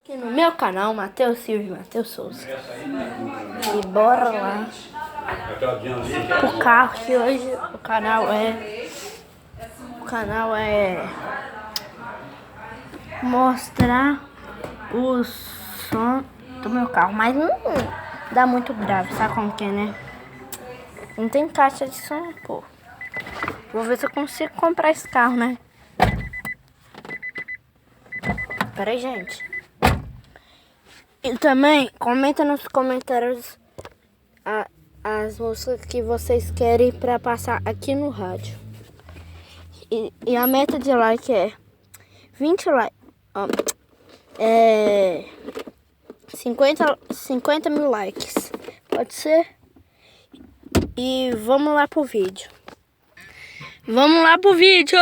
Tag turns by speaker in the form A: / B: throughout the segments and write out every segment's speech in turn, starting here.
A: Aqui no meu canal, Matheus Silva e Matheus Souza. E bora lá pro carro, que hoje o canal é mostrar o som do meu carro, mas não dá muito grave, sabe como que é, né? Não tem caixa de som, pô. Vou ver se eu consigo comprar esse carro, né? Pera aí, gente. E também, comenta nos comentários as músicas que vocês querem pra passar aqui no rádio. E a meta de like é 20 likes. 50 mil likes. Pode ser? E vamos lá pro vídeo. Vamos lá pro vídeo!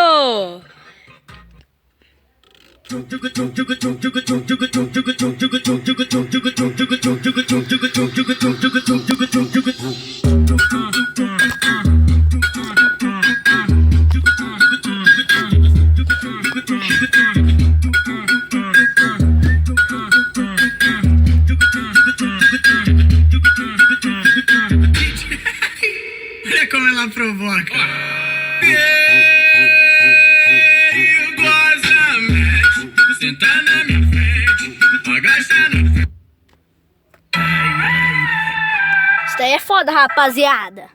B: Olha como ela provoca. Senta na minha frente, agacha na frente.
A: Isso daí é foda, rapaziada.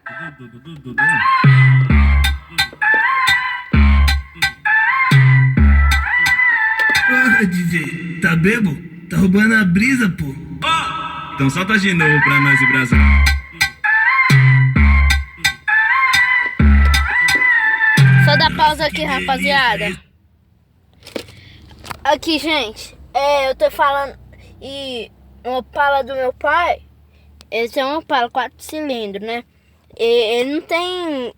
B: Porra, DJ, tá bebo? Tá roubando a brisa, pô. Então solta de novo pra nós, Brasil.
A: Só dá pausa aqui, rapaziada. Aqui, gente, eu tô falando, e o Opala do meu pai, esse é um Opala 4 cilindros, né? E ele não tem,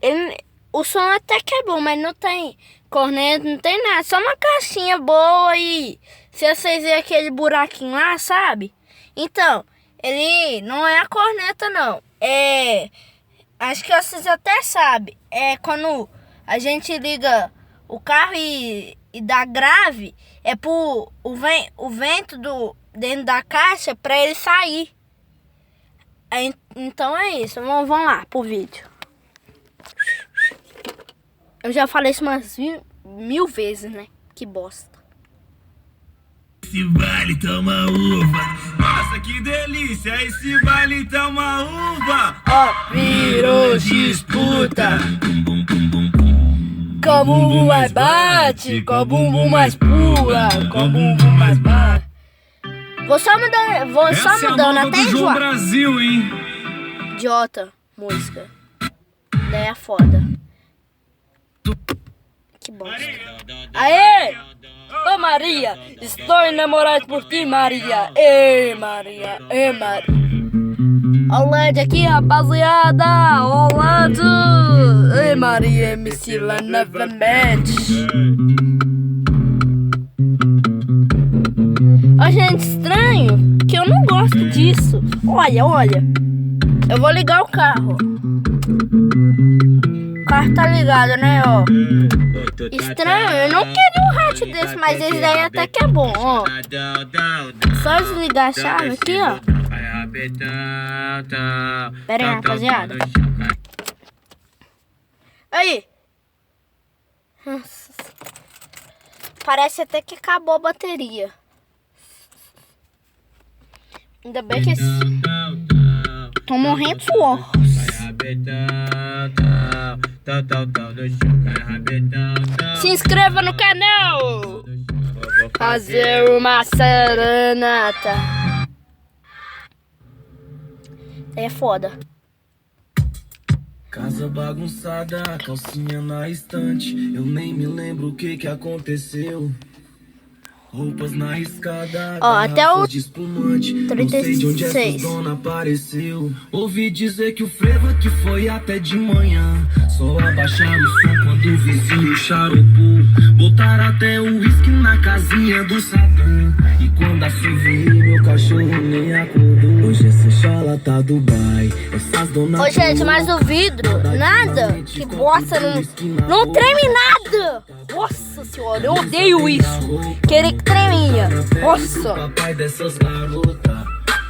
A: o som até que é bom, mas não tem corneta, não tem nada, só uma caixinha boa e se vocês verem aquele buraquinho lá, sabe? Então, ele não é a corneta não, acho que vocês até sabem, quando a gente liga o carro e dá grave, é pro o vento dentro da caixa pra ele sair. Então é isso, vamos lá pro vídeo. Eu já falei isso umas mil vezes, né? Que bosta.
B: Esse baile tá uma uva. Nossa, que delícia, esse baile tá uma uva.
A: Ó, virou disputa. Com o bumbum mais bate, com o bumbum mais pula, com o bumbum mais bate. Vou só mudando até enjoar.
B: Brasil, hein?
A: Idiota, música. Daí é foda. Que bosta. Aê! Ô Maria, estou enamorado por ti, Maria. Ei, Maria, ei, Maria. Olá aqui, rapaziada. Olá, ei, Maria, MC lá novamente. Ó, gente, estranho que eu não gosto disso. Olha. Eu vou ligar o carro. O carro tá ligado, né, ó. Estranho, eu não queria um rádio desse, mas esse daí até que é bom, ó. Só desligar a chave aqui, ó. Pera aí, rapaziada. Aí. Parece até que acabou a bateria. Ainda bem que tô morrendo de suor. Se inscreva no canal. Fazer uma serenata. É foda.
C: Casa bagunçada, calcinha na estante. Eu nem me lembro o que aconteceu. Roupas na escada,
A: ó, até o
C: de espumante.
A: 36.
C: Não sei de onde essa dona apareceu. Ouvi dizer que o frevo que foi até de manhã. Só abaixaram o som quando o vizinho charopou. Botaram até o uísque na casinha do Satã. E quando assoviei, meu cachorro nem acordou. Hoje essa chala tá tá Dubai. Essas donas.
A: Ô, gente, mas o vidro, nada que bosta, não treme nada. Nossa senhora, eu odeio isso. Querer que treminha. Nossa.
C: Papai dessas garotas.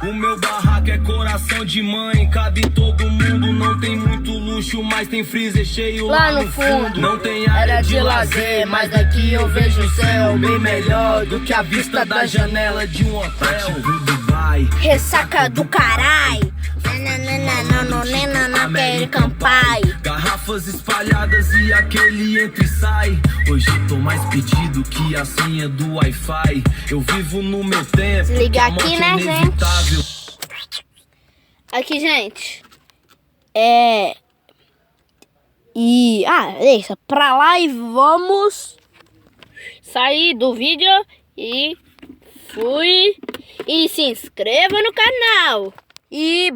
C: O meu barraco é coração de mãe, cabe todo mundo, não tem muito luxo, mas tem freezer cheio
A: lá no fundo.
C: Não tem área de lazer, mas daqui eu vejo o céu bem melhor do que a vista da janela de um hotel. Dubai.
A: Ressaca do carai. Não quero campai.
C: Garrafas espalhadas e aquele entra e sai. Hoje tô mais pedido que a senha do Wi-Fi. Eu vivo no meu tempo.
A: Se liga aqui, né, gente? Aqui, gente. Deixa pra lá e vamos sair do vídeo e fui. E se inscreva no canal. E